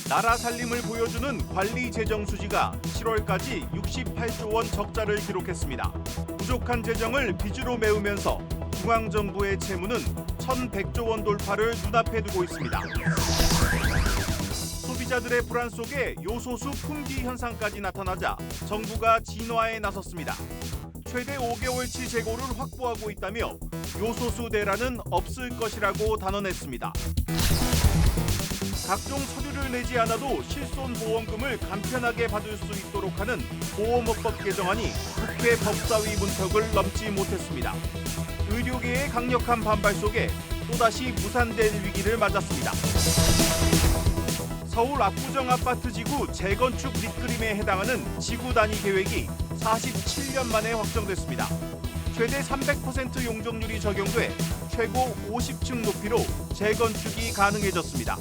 나라 살림을 보여주는 관리 재정 수지가 7월까지 68조 원 적자를 기록했습니다. 부족한 재정을 빚으로 메우면서 중앙정부의 채무는 1,100조 원 돌파를 눈앞에 두고 있습니다. 소비자들의 불안 속에 요소수 품귀 현상까지 나타나자 정부가 진화에 나섰습니다. 최대 5개월치 재고를 확보하고 있다며 요소수 대란은 없을 것이라고 단언했습니다. 각종 서류를 내지 않아도 실손보험금을 간편하게 받을 수 있도록 하는 보험업법 개정안이 국회 법사위 문턱을 넘지 못했습니다. 의료계의 강력한 반발 속에 또다시 무산될 위기를 맞았습니다. 서울 압구정 아파트 지구 재건축 밑그림에 해당하는 지구 단위 계획이 47년 만에 확정됐습니다. 최대 300% 용적률이 적용돼 최고 50층 높이로 재건축이 가능해졌습니다.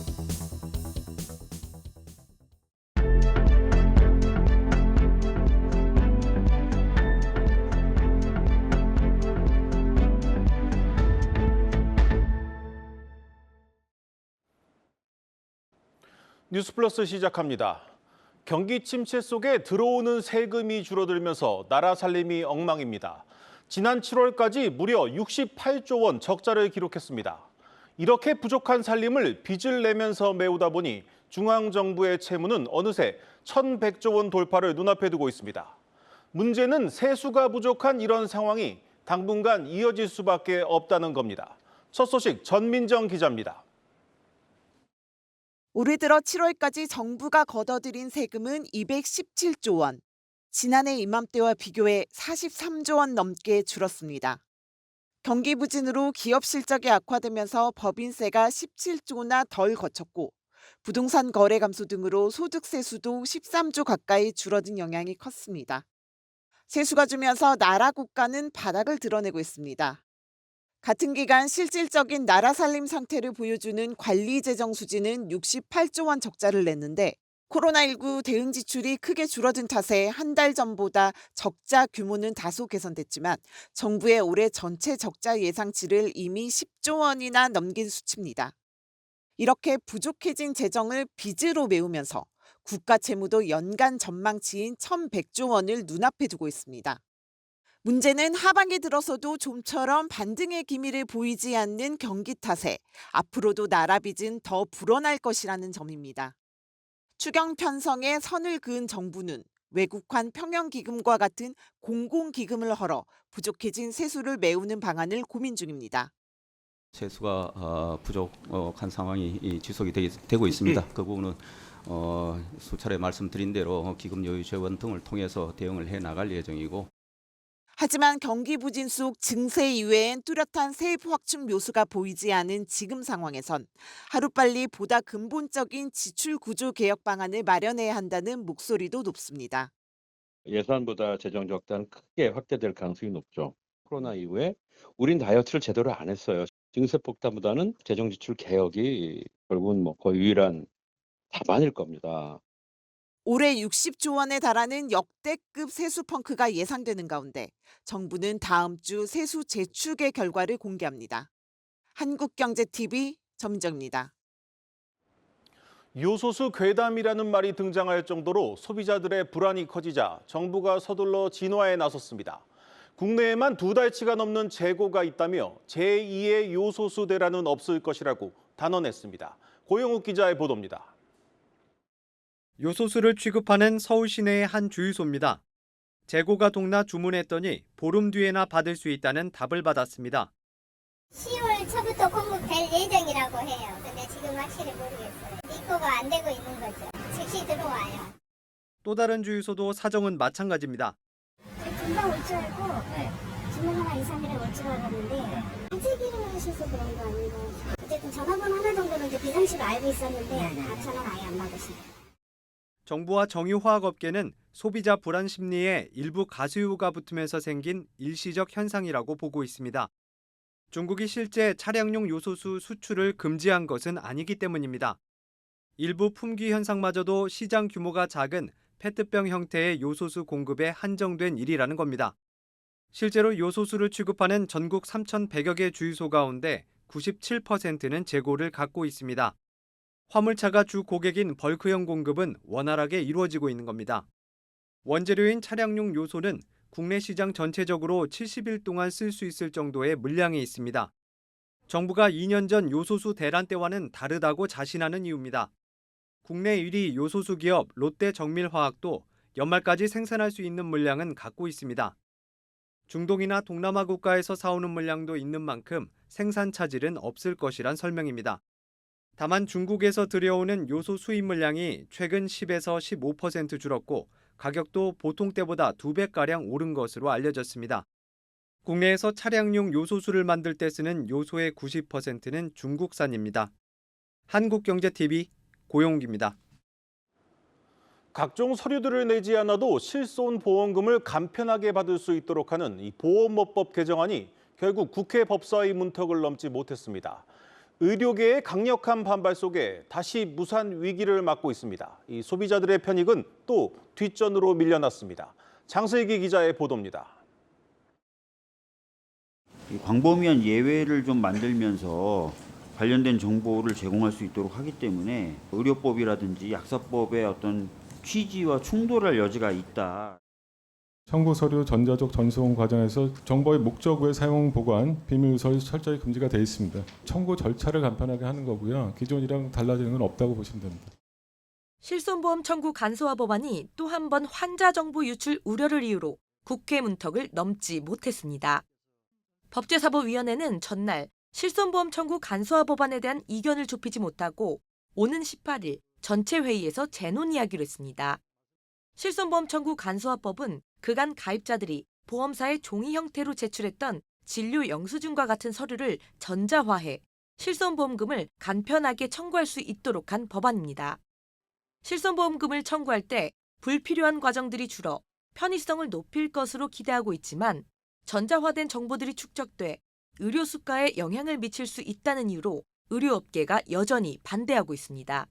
뉴스플러스 시작합니다. 경기 침체 속에 들어오는 세금이 줄어들면서 나라 살림이 엉망입니다. 지난 7월까지 무려 68조 원 적자를 기록했습니다. 이렇게 부족한 살림을 빚을 내면서 메우다 보니 중앙정부의 채무는 어느새 1,100조 원 돌파를 눈앞에 두고 있습니다. 문제는 세수가 부족한 이런 상황이 당분간 이어질 수밖에 없다는 겁니다. 첫 소식 전민정 기자입니다. 올해 들어 7월까지 정부가 걷어들인 세금은 217조 원. 지난해 이맘때와 비교해 43조 원 넘게 줄었습니다. 경기 부진으로 기업 실적이 악화되면서 법인세가 17조나 덜 거쳤고 부동산 거래 감소 등으로 소득 세수도 13조 가까이 줄어든 영향이 컸습니다. 세수가 주면서 나라 국가는 바닥을 드러내고 있습니다. 같은 기간 실질적인 나라 살림 상태를 보여주는 관리 재정 수지는 68조 원 적자를 냈는데 코로나19 대응 지출이 크게 줄어든 탓에 한 달 전보다 적자 규모는 다소 개선됐지만 정부의 올해 전체 적자 예상치를 이미 10조 원이나 넘긴 수치입니다. 이렇게 부족해진 재정을 빚으로 메우면서 국가 채무도 연간 전망치인 1,100조 원을 눈앞에 두고 있습니다. 문제는 하반기 들어서도 좀처럼 반등의 기미를 보이지 않는 경기 탓에 앞으로도 나라 빚은 더 불어날 것이라는 점입니다. 추경 편성에 선을 그은 정부는 외국환 평형기금과 같은 공공기금을 헐어 부족해진 세수를 메우는 방안을 고민 중입니다. 세수가 부족한 상황이 지속이 되고 있습니다. 그 부분은 수차례 말씀드린 대로 기금 여유 재원 등을 통해서 대응을 해 나갈 예정이고 하지만 경기 부진 속 증세 이외엔 뚜렷한 세입 확충 묘수가 보이지 않은 지금 상황에선 하루빨리 보다 근본적인 지출 구조 개혁 방안을 마련해야 한다는 목소리도 높습니다. 예산보다 재정 적자는 크게 확대될 가능성이 높죠. 코로나 이후에 우린 다이어트를 제대로 안 했어요. 증세 폭탄보다는 재정 지출 개혁이 결국은 거의 유일한 답안일 겁니다. 올해 60조 원에 달하는 역대급 세수 펑크가 예상되는 가운데 정부는 다음 주 세수 재추계 결과를 공개합니다. 한국경제TV 전민정입니다. 요소수 괴담이라는 말이 등장할 정도로 소비자들의 불안이 커지자 정부가 서둘러 진화에 나섰습니다. 국내에만 2달치가 넘는 재고가 있다며 제2의 요소수 대란은 없을 것이라고 단언했습니다. 고영욱 기자의 보도입니다. 요소수를 취급하는 서울 시내의 한 주유소입니다. 재고가 동나 주문했더니 보름 뒤에나 받을 수 있다는 답을 받았습니다. 10월 초부터 공급될 예정이라고 해요. 근데 지금 확실히 모르겠어요. 입고가 안 되고 있는 거죠. 즉시 들어와요. 또 다른 주유소도 사정은 마찬가지입니다. 금방 올 줄 알고 주문 하나 2, 3일에 올 줄 알았는데 한세기를 하셔서 그런 거 아닌가요? 어쨌든 전화번호 하나 정도는 이제 비상시로 알고 있었는데 전화는 아예 안 받으시네요. 정부와 정유화학업계는 소비자 불안 심리에 일부 가스유가 붙으면서 생긴 일시적 현상이라고 보고 있습니다. 중국이 실제 차량용 요소수 수출을 금지한 것은 아니기 때문입니다. 일부 품귀 현상마저도 시장 규모가 작은 페트병 형태의 요소수 공급에 한정된 일이라는 겁니다. 실제로 요소수를 취급하는 전국 3,100여 개 주유소 가운데 97%는 재고를 갖고 있습니다. 화물차가 주 고객인 벌크형 공급은 원활하게 이루어지고 있는 겁니다. 원재료인 차량용 요소는 국내 시장 전체적으로 70일 동안 쓸 수 있을 정도의 물량이 있습니다. 정부가 2년 전 요소수 대란 때와는 다르다고 자신하는 이유입니다. 국내 1위 요소수 기업 롯데정밀화학도 연말까지 생산할 수 있는 물량은 갖고 있습니다. 중동이나 동남아 국가에서 사오는 물량도 있는 만큼 생산 차질은 없을 것이란 설명입니다. 다만 중국에서 들여오는 요소 수입 물량이 최근 10에서 15% 줄었고 가격도 보통 때보다 2배가량 오른 것으로 알려졌습니다. 국내에서 차량용 요소수를 만들 때 쓰는 요소의 90%는 중국산입니다. 한국경제TV 고용기입니다. 각종 서류들을 내지 않아도 실손보험금을 간편하게 받을 수 있도록 하는 이 보험업법 개정안이 결국 국회 법사위 문턱을 넘지 못했습니다. 의료계의 강력한 반발 속에 다시 무산 위기를 맞고 있습니다. 이 소비자들의 편익은 또 뒷전으로 밀려났습니다. 장슬기 기자의 보도입니다. 광범위한 예외를 좀 만들면서 관련된 정보를 제공할 수 있도록 하기 때문에 의료법이라든지 약사법의 어떤 취지와 충돌할 여지가 있다. 청구 서류 전자적 전송 과정에서 정보의 목적 외 사용, 보관, 비밀 누설이 철저히 금지가 되어 있습니다. 청구 절차를 간편하게 하는 거고요. 기존이랑 달라지는 건 없다고 보시면 됩니다. 실손보험 청구 간소화 법안이 또 한 번 환자 정보 유출 우려를 이유로 국회 문턱을 넘지 못했습니다. 법제사법위원회는 전날 실손보험 청구 간소화 법안에 대한 이견을 좁히지 못하고 오는 18일 전체 회의에서 재논의하기로 했습니다. 실손보험 청구 간소화법은 그간 가입자들이 보험사에 종이 형태로 제출했던 진료 영수증과 같은 서류를 전자화해 실손보험금을 간편하게 청구할 수 있도록 한 법안입니다. 실손보험금을 청구할 때 불필요한 과정들이 줄어 편의성을 높일 것으로 기대하고 있지만 전자화된 정보들이 축적돼 의료 수가에 영향을 미칠 수 있다는 이유로 의료업계가 여전히 반대하고 있습니다.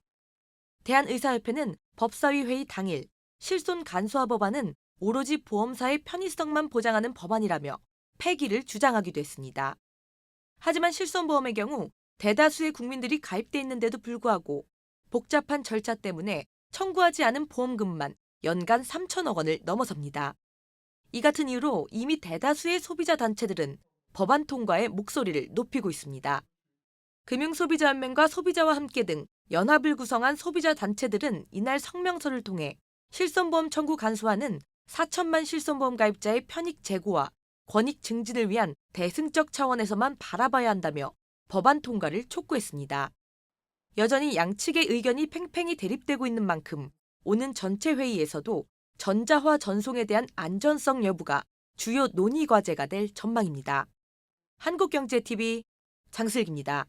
대한의사협회는 법사위 회의 당일 실손 간소화 법안은 오로지 보험사의 편의성만 보장하는 법안이라며 폐기를 주장하기도 했습니다. 하지만 실손보험의 경우 대다수의 국민들이 가입돼 있는데도 불구하고 복잡한 절차 때문에 청구하지 않은 보험금만 연간 3천억 원을 넘어섭니다. 이 같은 이유로 이미 대다수의 소비자 단체들은 법안 통과에 목소리를 높이고 있습니다. 금융소비자연맹과 소비자와 함께 등 연합을 구성한 소비자 단체들은 이날 성명서를 통해 실손보험 청구 간소화는 4천만 실손보험 가입자의 편익 제고와 권익 증진을 위한 대승적 차원에서만 바라봐야 한다며 법안 통과를 촉구했습니다. 여전히 양측의 의견이 팽팽히 대립되고 있는 만큼 오는 전체 회의에서도 전자화 전송에 대한 안전성 여부가 주요 논의 과제가 될 전망입니다. 한국경제TV 장슬기입니다.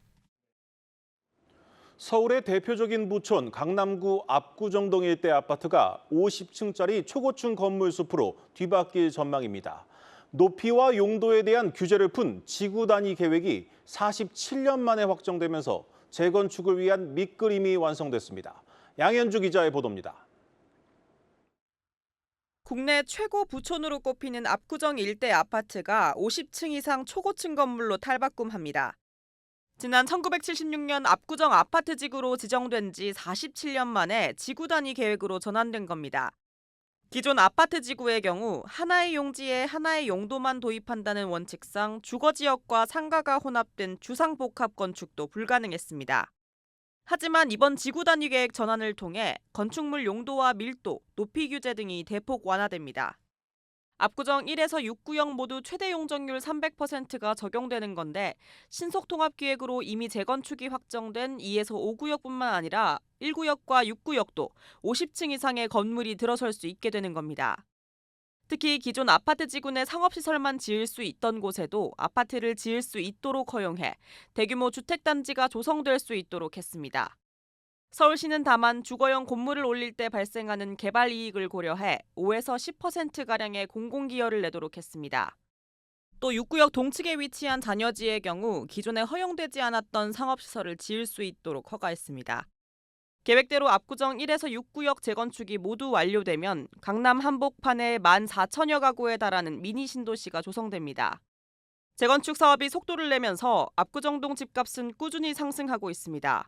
서울의 대표적인 부촌 강남구 압구정동 일대 아파트가 50층짜리 초고층 건물 숲으로 뒤바뀔 전망입니다. 높이와 용도에 대한 규제를 푼 지구 단위 계획이 47년 만에 확정되면서 재건축을 위한 밑그림이 완성됐습니다. 양현주 기자의 보도입니다. 국내 최고 부촌으로 꼽히는 압구정 일대 아파트가 50층 이상 초고층 건물로 탈바꿈합니다. 지난 1976년 압구정 아파트 지구로 지정된 지 47년 만에 지구 단위 계획으로 전환된 겁니다. 기존 아파트 지구의 경우 하나의 용지에 하나의 용도만 도입한다는 원칙상 주거지역과 상가가 혼합된 주상복합 건축도 불가능했습니다. 하지만 이번 지구 단위 계획 전환을 통해 건축물 용도와 밀도, 높이 규제 등이 대폭 완화됩니다. 압구정 1에서 6구역 모두 최대 용적률 300%가 적용되는 건데 신속통합기획으로 이미 재건축이 확정된 2에서 5구역뿐만 아니라 1구역과 6구역도 50층 이상의 건물이 들어설 수 있게 되는 겁니다. 특히 기존 아파트 지구 내 상업시설만 지을 수 있던 곳에도 아파트를 지을 수 있도록 허용해 대규모 주택단지가 조성될 수 있도록 했습니다. 서울시는 다만 주거용 건물을 올릴 때 발생하는 개발 이익을 고려해 5에서 10%가량의 공공기여를 내도록 했습니다. 또 6구역 동측에 위치한 잔여지의 경우 기존에 허용되지 않았던 상업시설을 지을 수 있도록 허가했습니다. 계획대로 압구정 1에서 6구역 재건축이 모두 완료되면 강남 한복판에 14,000여 가구에 달하는 미니 신도시가 조성됩니다. 재건축 사업이 속도를 내면서 압구정동 집값은 꾸준히 상승하고 있습니다.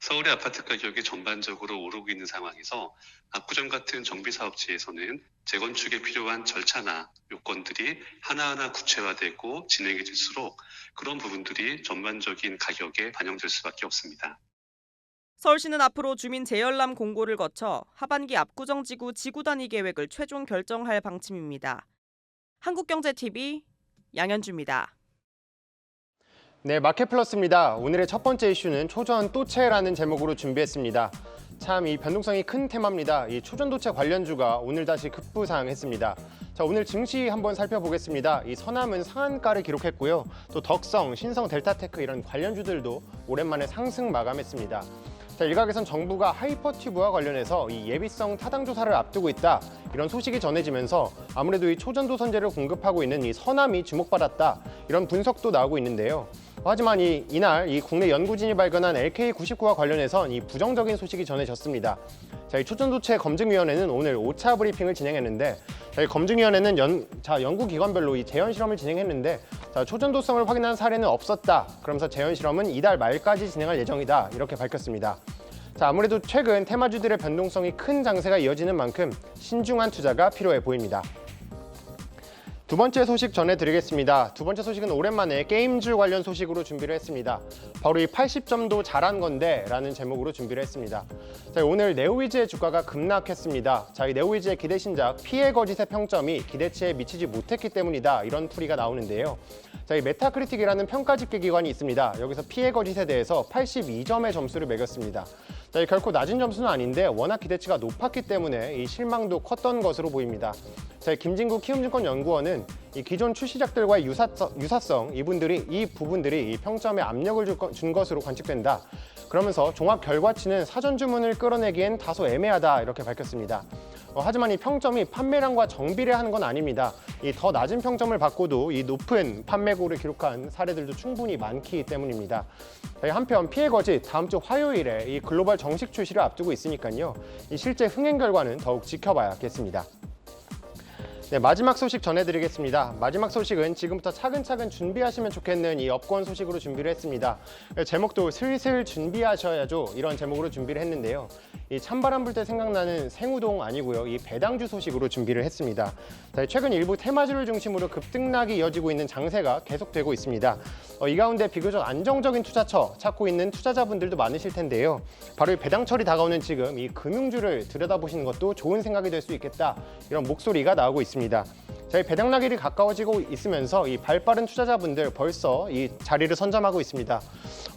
서울의 아파트 가격이 전반적으로 오르고 있는 상황에서 압구정 같은 정비사업체에서는 재건축에 필요한 절차나 요건들이 하나하나 구체화되고 진행해질수록 그런 부분들이 전반적인 가격에 반영될 수밖에 없습니다. 서울시는 앞으로 주민 재열람 공고를 거쳐 하반기 압구정지구 지구단위 계획을 최종 결정할 방침입니다. 한국경제TV 양현주입니다. 네, 마켓플러스입니다. 오늘의 첫 번째 이슈는 초전도체라는 제목으로 준비했습니다. 참 이 변동성이 큰 테마입니다. 이 초전도체 관련주가 오늘 다시 급부상했습니다. 자, 오늘 증시 한번 살펴보겠습니다. 이 서남은 상한가를 기록했고요. 또 덕성, 신성, 델타테크 이런 관련주들도 오랜만에 상승 마감했습니다. 자, 일각에선 정부가 하이퍼튜브와 관련해서 이 예비성 타당 조사를 앞두고 있다, 이런 소식이 전해지면서 아무래도 이 초전도선제를 공급하고 있는 이 서남이 주목받았다, 이런 분석도 나오고 있는데요. 하지만 이날 이 국내 연구진이 발견한 LK99와 관련해선 이 부정적인 소식이 전해졌습니다. 자, 이 초전도체 검증위원회는 오늘 5차 브리핑을 진행했는데, 자, 이 검증위원회는 연구기관별로 이 재현 실험을 진행했는데, 자, 초전도성을 확인한 사례는 없었다. 그러면서 재현 실험은 이달 말까지 진행할 예정이다, 이렇게 밝혔습니다. 자, 아무래도 최근 테마주들의 변동성이 큰 장세가 이어지는 만큼 신중한 투자가 필요해 보입니다. 두 번째 소식 전해드리겠습니다. 두 번째 소식은 오랜만에 게임주 관련 소식으로 준비를 했습니다. 바로 이 80점도 잘한 건데 라는 제목으로 준비를 했습니다. 자, 오늘 네오위즈의 주가가 급락했습니다. 자, 이 네오위즈의 기대 신작 피해 거짓의 평점이 기대치에 미치지 못했기 때문이다, 이런 풀이가 나오는데요. 자, 이 메타크리틱이라는 평가 집계 기관이 있습니다. 여기서 피해 거짓에 대해서 82점의 점수를 매겼습니다. 자, 결코 낮은 점수는 아닌데 워낙 기대치가 높았기 때문에 이 실망도 컸던 것으로 보입니다. 자, 김진구 키움증권 연구원은 이 기존 출시작들과의 유사성 이 부분들이 이 평점에 압력을 준 것으로 관측된다. 그러면서 종합 결과치는 사전 주문을 끌어내기엔 다소 애매하다, 이렇게 밝혔습니다. 하지만 이 평점이 판매량과 정비례하는 건 아닙니다. 이 더 낮은 평점을 받고도 이 높은 판매고를 기록한 사례들도 충분히 많기 때문입니다. 한편 피해 거짓 다음 주 화요일에 이 글로벌 정식 출시를 앞두고 있으니까요. 이 실제 흥행 결과는 더욱 지켜봐야겠습니다. 네, 마지막 소식 전해드리겠습니다. 마지막 소식은 지금부터 차근차근 준비하시면 좋겠는 이 업권 소식으로 준비를 했습니다. 제목도 슬슬 준비하셔야죠, 이런 제목으로 준비를 했는데요. 이 찬바람 불 때 생각나는 생우동 아니고요. 이 배당주 소식으로 준비를 했습니다. 자, 최근 일부 테마주를 중심으로 급등락이 이어지고 있는 장세가 계속되고 있습니다. 이 가운데 비교적 안정적인 투자처 찾고 있는 투자자분들도 많으실 텐데요. 바로 이 배당철이 다가오는 지금 이 금융주를 들여다보시는 것도 좋은 생각이 될 수 있겠다, 이런 목소리가 나오고 있습니다. 자, 이 배당락일이 가까워지고 있으면서 이 발빠른 투자자분들 벌써 이 자리를 선점하고 있습니다.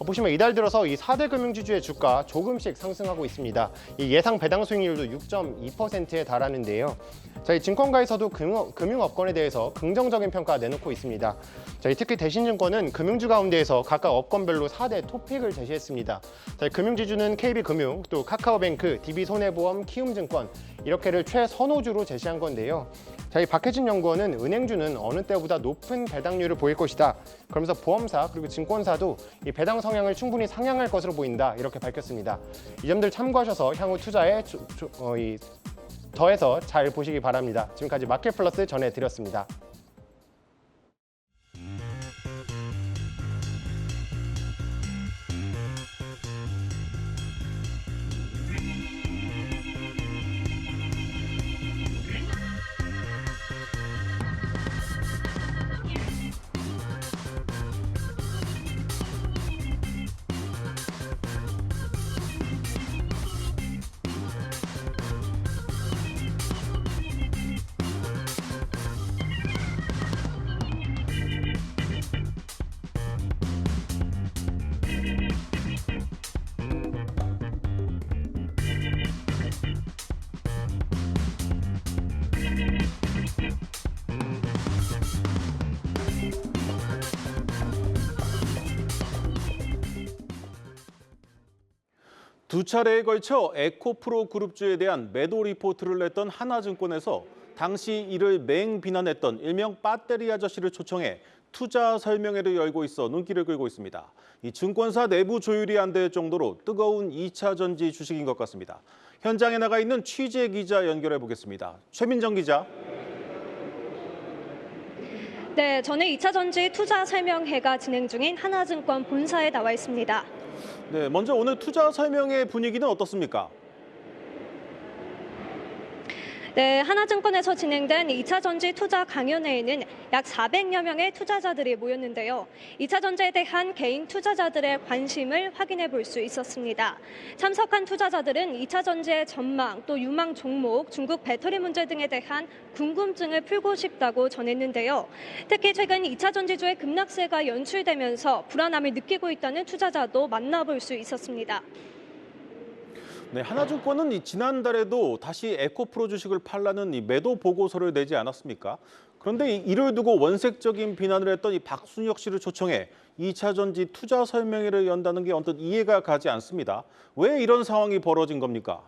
보시면 이달 들어서 이 4대 금융지주의 주가 조금씩 상승하고 있습니다. 이 예상 배당 수익률도 6.2%에 달하는데요. 자, 이 증권가에서도 금융업권에 대해서 긍정적인 평가 내놓고 있습니다. 자, 특히 대신증권은 금융주 가운데에서 각각 업권별로 4대 토픽을 제시했습니다. 자, 금융지주는 KB금융, 또 카카오뱅크, DB손해보험, 키움증권 이렇게를 최선호주로 제시한 건데요. 자, 이 박혜진 연구원은 은행주는 어느 때보다 높은 배당률을 보일 것이다. 그러면서 보험사 그리고 증권사도 이 배당 성향을 충분히 상향할 것으로 보인다, 이렇게 밝혔습니다. 이 점들 참고하셔서 향후 투자에 더해서 잘 보시기 바랍니다. 지금까지 마켓플러스 전해드렸습니다. 두 차례에 걸쳐 에코프로 그룹주에 대한 매도 리포트를 냈던 하나증권에서 당시 이를 맹비난했던 일명 배터리 아저씨를 초청해 투자 설명회를 열고 있어 눈길을 끌고 있습니다. 이 증권사 내부 조율이 안 될 정도로 뜨거운 2차 전지 주식인 것 같습니다. 현장에 나가 있는 취재 기자 연결해 보겠습니다. 최민정 기자. 네, 저는 2차 전지 투자 설명회가 진행 중인 하나증권 본사에 나와 있습니다. 네, 먼저 오늘 투자 설명회 분위기는 어떻습니까? 네, 하나증권에서 진행된 2차 전지 투자 강연회에는 약 400여 명의 투자자들이 모였는데요. 2차 전지에 대한 개인 투자자들의 관심을 확인해 볼 수 있었습니다. 참석한 투자자들은 2차 전지의 전망, 또 유망 종목, 중국 배터리 문제 등에 대한 궁금증을 풀고 싶다고 전했는데요. 특히 최근 2차 전지주의 급락세가 연출되면서 불안함을 느끼고 있다는 투자자도 만나볼 수 있었습니다. 네, 하나증권은 지난달에도 다시 에코프로 주식을 팔라는 이 매도 보고서를 내지 않았습니까? 그런데 이를 두고 원색적인 비난을 했던 이 박순혁 씨를 초청해 2차 전지 투자 설명회를 연다는 게 언뜻 이해가 가지 않습니다. 왜 이런 상황이 벌어진 겁니까?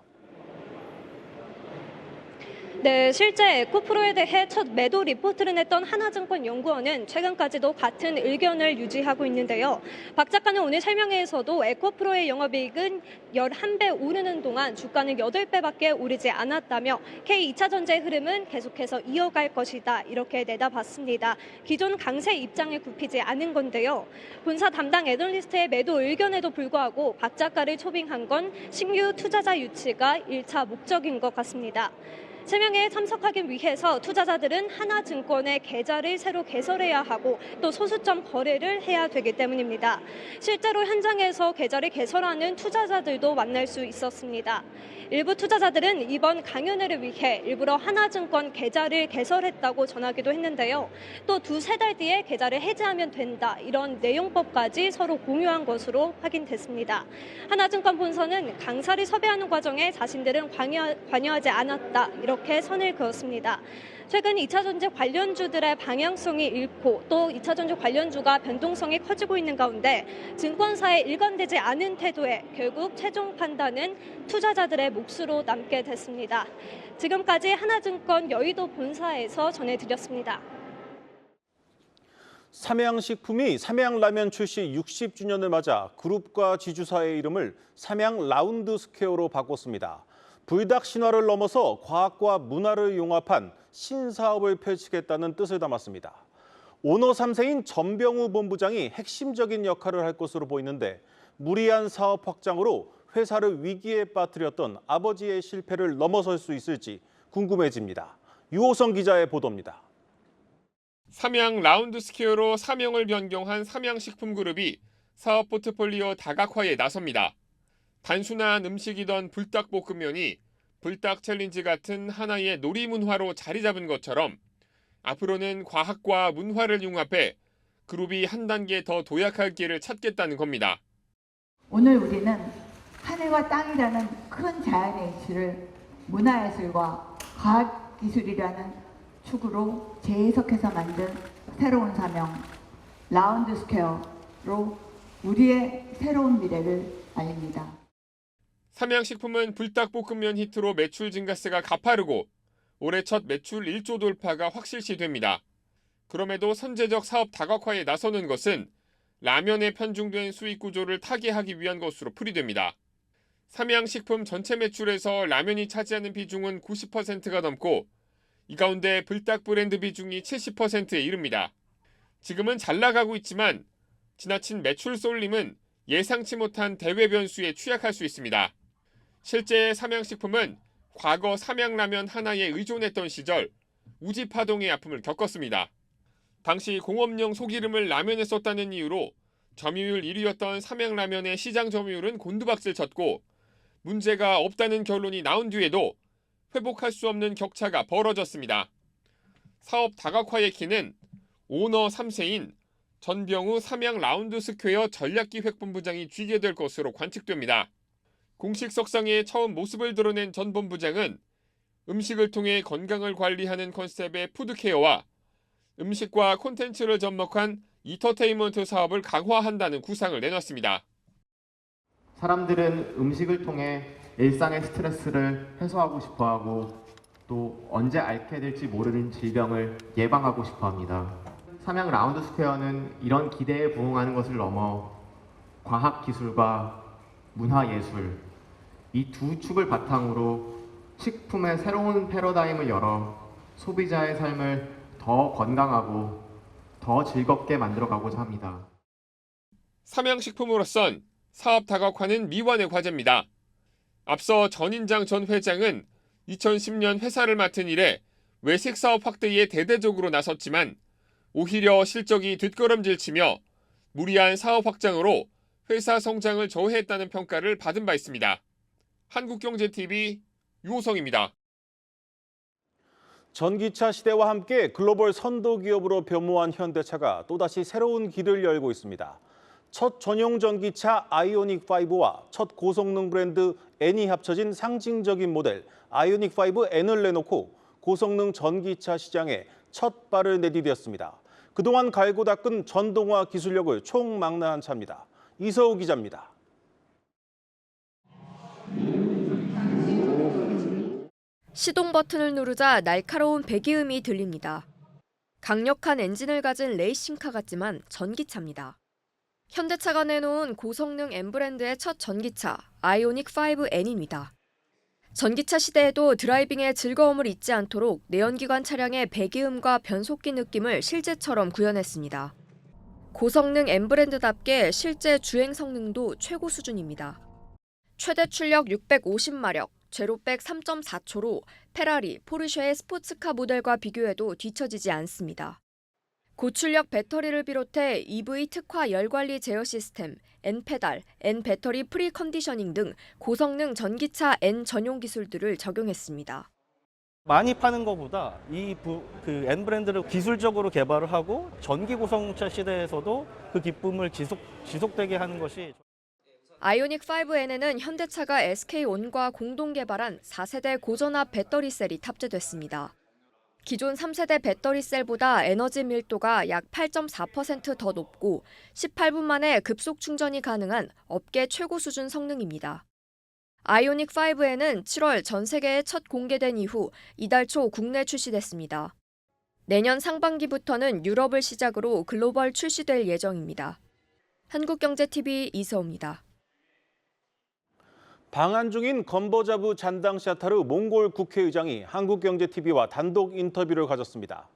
네, 실제 에코프로에 대해 첫 매도 리포트를 냈던 하나증권 연구원은 최근까지도 같은 의견을 유지하고 있는데요. 박 작가는 오늘 설명회에서도 에코프로의 영업이익은 11배 오르는 동안 주가는 8배밖에 오르지 않았다며 K2차 전지의 흐름은 계속해서 이어갈 것이다 이렇게 내다봤습니다. 기존 강세 입장을 굽히지 않은 건데요. 본사 담당 애널리스트의 매도 의견에도 불구하고 박 작가를 초빙한 건 신규 투자자 유치가 1차 목적인 것 같습니다. 설명회에 참석하기 위해서 투자자들은 하나증권의 계좌를 새로 개설해야 하고 또 소수점 거래를 해야 되기 때문입니다. 실제로 현장에서 계좌를 개설하는 투자자들도 만날 수 있었습니다. 일부 투자자들은 이번 강연회를 위해 일부러 하나증권 계좌를 개설했다고 전하기도 했는데요. 또 2-3달 뒤에 계좌를 해지하면 된다 이런 내용법까지 서로 공유한 것으로 확인됐습니다. 하나증권 본사는 강사를 섭외하는 과정에 자신들은 관여하지 않았다 이렇게 선을 그었습니다. 최근 2차 전지 관련주들의 방향성이 잃고 또 2차 전지 관련주가 변동성이 커지고 있는 가운데 증권사의 일관되지 않은 태도에 결국 최종 판단은 투자자들의 몫으로 남게 됐습니다. 지금까지 하나증권 여의도 본사에서 전해드렸습니다. 삼양식품이 삼양라면 출시 60주년을 맞아 그룹과 지주사의 이름을 삼양 라운드 스퀘어로 바꿨습니다. 불닭 신화를 넘어서 과학과 문화를 용합한 신사업을 펼치겠다는 뜻을 담았습니다. 오너 3세인 전병우 본부장이 핵심적인 역할을 할 것으로 보이는데 무리한 사업 확장으로 회사를 위기에 빠뜨렸던 아버지의 실패를 넘어설 수 있을지 궁금해집니다. 유호성 기자의 보도입니다. 삼양 라운드 스퀘어로 사명을 변경한 삼양식품그룹이 사업 포트폴리오 다각화에 나섭니다. 단순한 음식이던 불닭볶음면이 불닭 챌린지 같은 하나의 놀이문화로 자리 잡은 것처럼 앞으로는 과학과 문화를 융합해 그룹이 한 단계 더 도약할 길을 찾겠다는 겁니다. 오늘 우리는 하늘과 땅이라는 큰 자연의 이치를 문화예술과 과학기술이라는 축으로 재해석해서 만든 새로운 사명 라운드 스퀘어로 우리의 새로운 미래를 알립니다. 삼양식품은 불닭볶음면 히트로 매출 증가세가 가파르고 올해 첫 매출 1조 돌파가 확실시됩니다. 그럼에도 선제적 사업 다각화에 나서는 것은 라면에 편중된 수익 구조를 타개하기 위한 것으로 풀이됩니다. 삼양식품 전체 매출에서 라면이 차지하는 비중은 90%가 넘고 이 가운데 불닭 브랜드 비중이 70%에 이릅니다. 지금은 잘 나가고 있지만 지나친 매출 쏠림은 예상치 못한 대외 변수에 취약할 수 있습니다. 실제 삼양식품은 과거 삼양라면 하나에 의존했던 시절 우지파동의 아픔을 겪었습니다. 당시 공업용 소기름을 라면에 썼다는 이유로 점유율 1위였던 삼양라면의 시장 점유율은 곤두박질 쳤고 문제가 없다는 결론이 나온 뒤에도 회복할 수 없는 격차가 벌어졌습니다. 사업 다각화의 키는 오너 3세인 전병우 삼양 라운드 스퀘어 전략기획본부장이 쥐게 될 것으로 관측됩니다. 공식 석상에 처음 모습을 드러낸 전 본부장은 음식을 통해 건강을 관리하는 컨셉의 푸드케어와 음식과 콘텐츠를 접목한 이터테인먼트 사업을 강화한다는 구상을 내놨습니다. 사람들은 음식을 통해 일상의 스트레스를 해소하고 싶어하고 또 언제 앓게 될지 모르는 질병을 예방하고 싶어합니다. 삼양 라운드 스퀘어는 이런 기대에 부응하는 것을 넘어 과학기술과 문화예술 이 두 축을 바탕으로 식품의 새로운 패러다임을 열어 소비자의 삶을 더 건강하고 더 즐겁게 만들어가고자 합니다. 삼양식품으로선 사업 다각화는 미완의 과제입니다. 앞서 전인장 전 회장은 2010년 회사를 맡은 이래 외식 사업 확대에 대대적으로 나섰지만 오히려 실적이 뒷걸음질치며 무리한 사업 확장으로 회사 성장을 저해했다는 평가를 받은 바 있습니다. 한국경제TV 유호성입니다. 전기차 시대와 함께 글로벌 선도 기업으로 변모한 현대차가 또다시 새로운 길을 열고 있습니다. 첫 전용 전기차 아이오닉5와 첫 고성능 브랜드 N이 합쳐진 상징적인 모델 아이오닉5N을 내놓고 고성능 전기차 시장에 첫 발을 내디뎠습니다. 그동안 갈고 닦은 전동화 기술력을 총망라한 차입니다. 이서우 기자입니다. 시동 버튼을 누르자 날카로운 배기음이 들립니다. 강력한 엔진을 가진 레이싱카 같지만 전기차입니다. 현대차가 내놓은 고성능 N 브랜드의 첫 전기차 아이오닉5N입니다. 전기차 시대에도 드라이빙의 즐거움을 잊지 않도록 내연기관 차량의 배기음과 변속기 느낌을 실제처럼 구현했습니다. 고성능 N 브랜드답게 실제 주행 성능도 최고 수준입니다. 최대 출력 650마력, 제로백 3.4초로 페라리, 포르쉐의 스포츠카 모델과 비교해도 뒤처지지 않습니다. 고출력 배터리를 비롯해 EV 특화 열관리 제어 시스템, N페달, N배터리 프리컨디셔닝 등 고성능 전기차 N 전용 기술들을 적용했습니다. 많이 파는 것보다 N 브랜드를 기술적으로 개발을 하고 전기 고성차 시대에서도 그 기쁨을 지속되게 하는 것이 아이오닉5N에는 현대차가 SK온과 공동 개발한 4세대 고전압 배터리 셀이 탑재됐습니다. 기존 3세대 배터리 셀보다 에너지 밀도가 약 8.4% 더 높고 18분 만에 급속 충전이 가능한 업계 최고 수준 성능입니다. 아이오닉5N은 7월 전 세계에 첫 공개된 이후 이달 초 국내 출시됐습니다. 내년 상반기부터는 유럽을 시작으로 글로벌 출시될 예정입니다. 한국경제TV 이서우입니다. 방한 중인 건버자브 잔당샤타르 몽골 국회의장이 한국경제TV와 단독 인터뷰를 가졌습니다.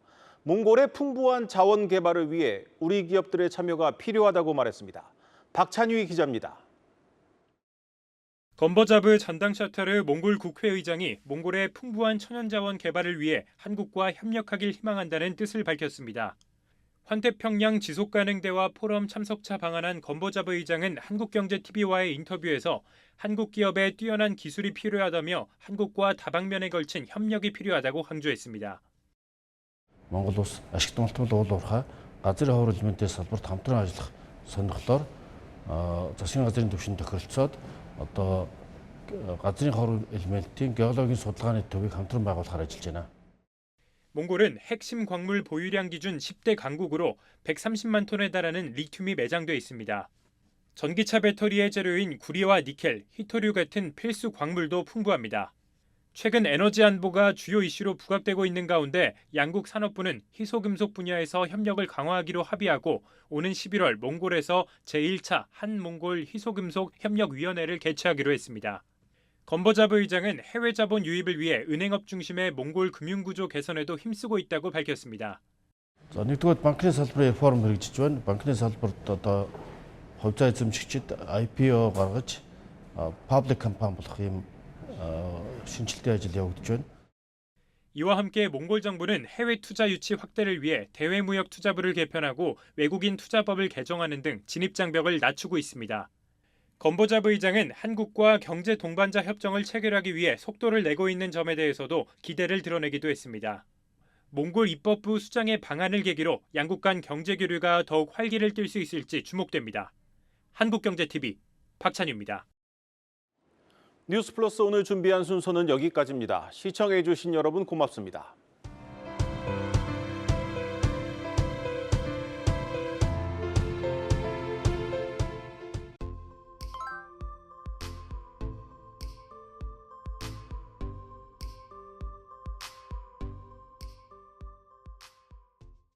몽골의 풍부한 자원 개발을 위해 우리 기업들의 참여가 필요하다고 말했습니다. 박찬휘 기자입니다. 건버자브 잔당샤타르 몽골 국회의장이 몽골의 풍부한 천연자원 개발을 위해 한국과 협력하길 희망한다는 뜻을 밝혔습니다. 환태평양 지속가능대화 포럼 참석차 방한한 건버자브 의장은 한국경제TV와의 인터뷰에서 한국 기업의 뛰어난 기술이 필요하다며 한국과 다방면에 걸친 협력이 필요하다고 강조했습니다. Монгол улс ашигт томтмол уулуурхай газрын хаврын элементээс салбарт хамтран ажиллах сонирхлоор засгийн газрын түвшинд тохиролцоод одоо газрын хаврын элементийн геологийн судалгааны төвийг хамтран байгуулахаар ажиллаж байна. 몽골은 핵심 광물 보유량 기준 10대 강국으로 130만 톤에 달하는 리튬이 매장돼 있습니다. 전기차 배터리의 재료인 구리와 니켈, 히토류 같은 필수 광물도 풍부합니다. 최근 에너지 안보가 주요 이슈로 부각되고 있는 가운데 양국 산업부는 희소금속 분야에서 협력을 강화하기로 합의하고 오는 11월 몽골에서 제1차 한몽골 희소금속 협력위원회를 개최하기로 했습니다. 건버자브 의장은 해외 자본 유입을 위해 은행업 중심의 몽골 금융구조 개선에도 힘쓰고 있다고 밝혔습니다. За нэгдүгээр банкны салбарын реформ хэрэгжиж байна. банкны салбарт одоо хувьцаа эзэмшигчид IPO гаргаж public company болох юм 신실대 ажил явагдаж байна. 이와 함께 몽골 정부는 해외 투자 유치 확대를 위해 대외무역 투자부를 개편하고 외국인 투자법을 개정하는 등 진입 장벽을 낮추고 있습니다. 건버자브 의장은 한국과 경제 동반자 협정을 체결하기 위해 속도를 내고 있는 점에 대해서도 기대를 드러내기도 했습니다. 몽골 입법부 수장의 방한을 계기로 양국 간 경제 교류가 더욱 활기를 띨 수 있을지 주목됩니다. 한국경제TV 박찬유입니다. 뉴스플러스 오늘 준비한 순서는 여기까지입니다. 시청해 주신 여러분 고맙습니다.